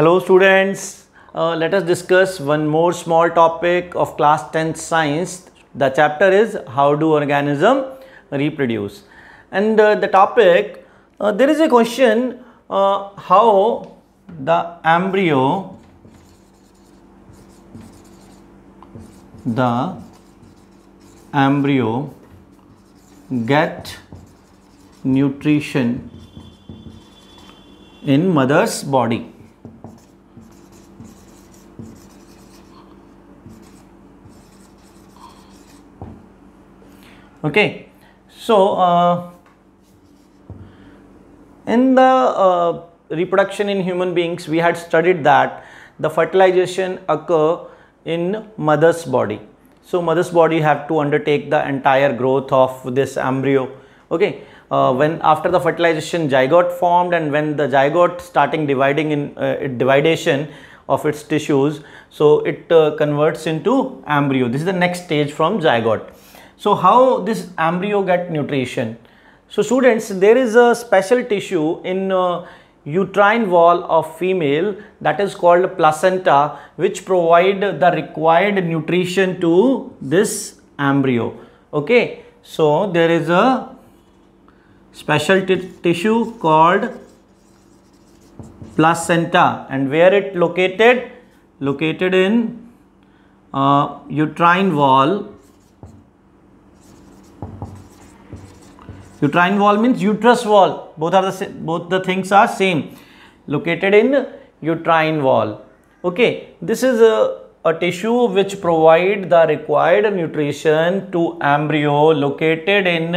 Hello students, let us discuss one more small topic of class 10th science. The chapter is how do organism reproduce, and the topic there is a question how the embryo get nutrition in mother's body. Okay, so in the reproduction in human beings, we had studied that the fertilization occur in mother's body. So mother's body have to undertake the entire growth of this embryo. Okay, when after the fertilization zygote formed, and when the zygote starting dividing in dividation of its tissues, so it converts into embryo. This is the next stage from zygote. So how this embryo get nutrition? So students, there is a special tissue in uterine wall of female that is called placenta, which provide the required nutrition to this embryo. Okay, so there is a special tissue called placenta, and where it located in uterine wall. Uterine wall means uterus wall. Both the things are same. Located in uterine wall. Okay, this is a tissue which provide the required nutrition to embryo located in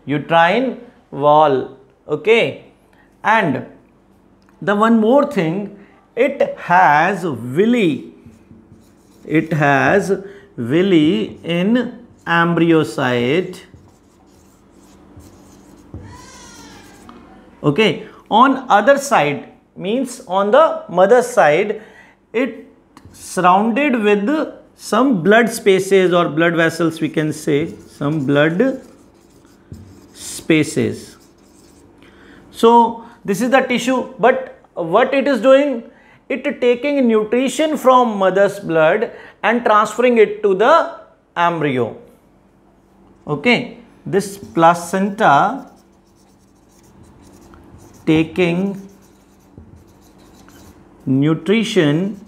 uterine wall. Okay, and the one more thing, it has villi. It has villi in embryo side. Okay, on other side means on the mother side, it surrounded with some blood spaces or blood vessels, we can say some blood spaces. So this is the tissue, but what it is doing, it taking nutrition from mother's blood and transferring it to the embryo. Okay, this placenta taking nutrition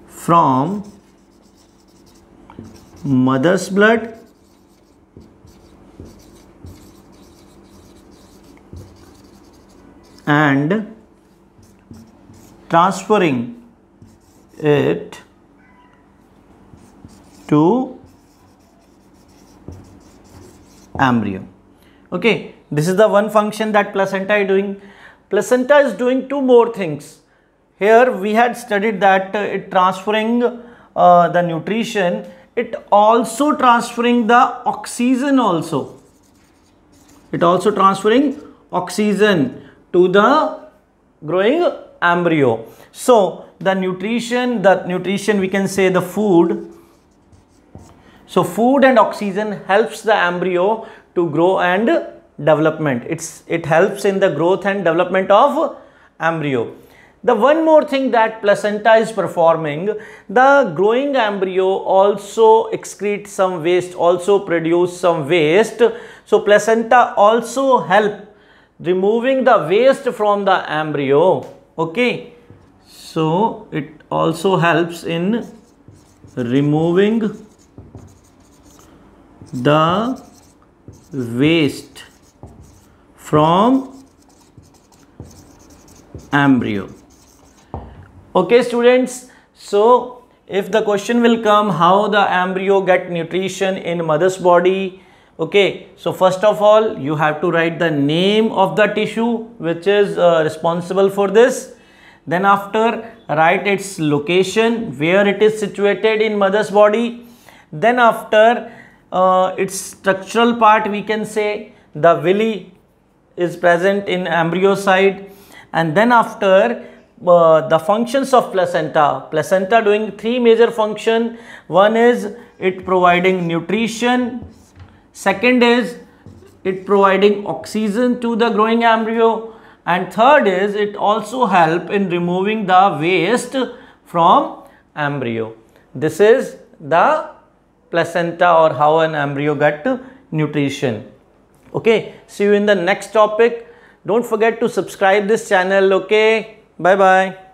from mother's blood and transferring it to embryo. Okay, this is the one function that placenta is doing. Placenta is doing two more things. Here we had studied that it transferring the nutrition, it also transferring the oxygen also. It also transferring oxygen to the growing embryo. So the nutrition we can say the food. So food and oxygen helps the embryo to grow and development. It helps in the growth and development of embryo. The one more thing that placenta is performing, the growing embryo also excretes some waste, also produce some waste. So placenta also help removing the waste from the embryo. Okay, so it also helps in removing the waste from embryo. Okay students, so if the question will come how the embryo get nutrition in mother's body, okay, so first of all you have to write the name of the tissue which is responsible for this. Then after, write its location, where it is situated in mother's body. Then after, its structural part, we can say the villi is present in embryo side. And then after, the functions of placenta doing three major function. One is it providing nutrition, second is it providing oxygen to the growing embryo, and third is it also help in removing the waste from embryo. This is the placenta, or how an embryo get nutrition. Okay, see you in the next topic. Don't forget to subscribe this channel. Okay, bye bye.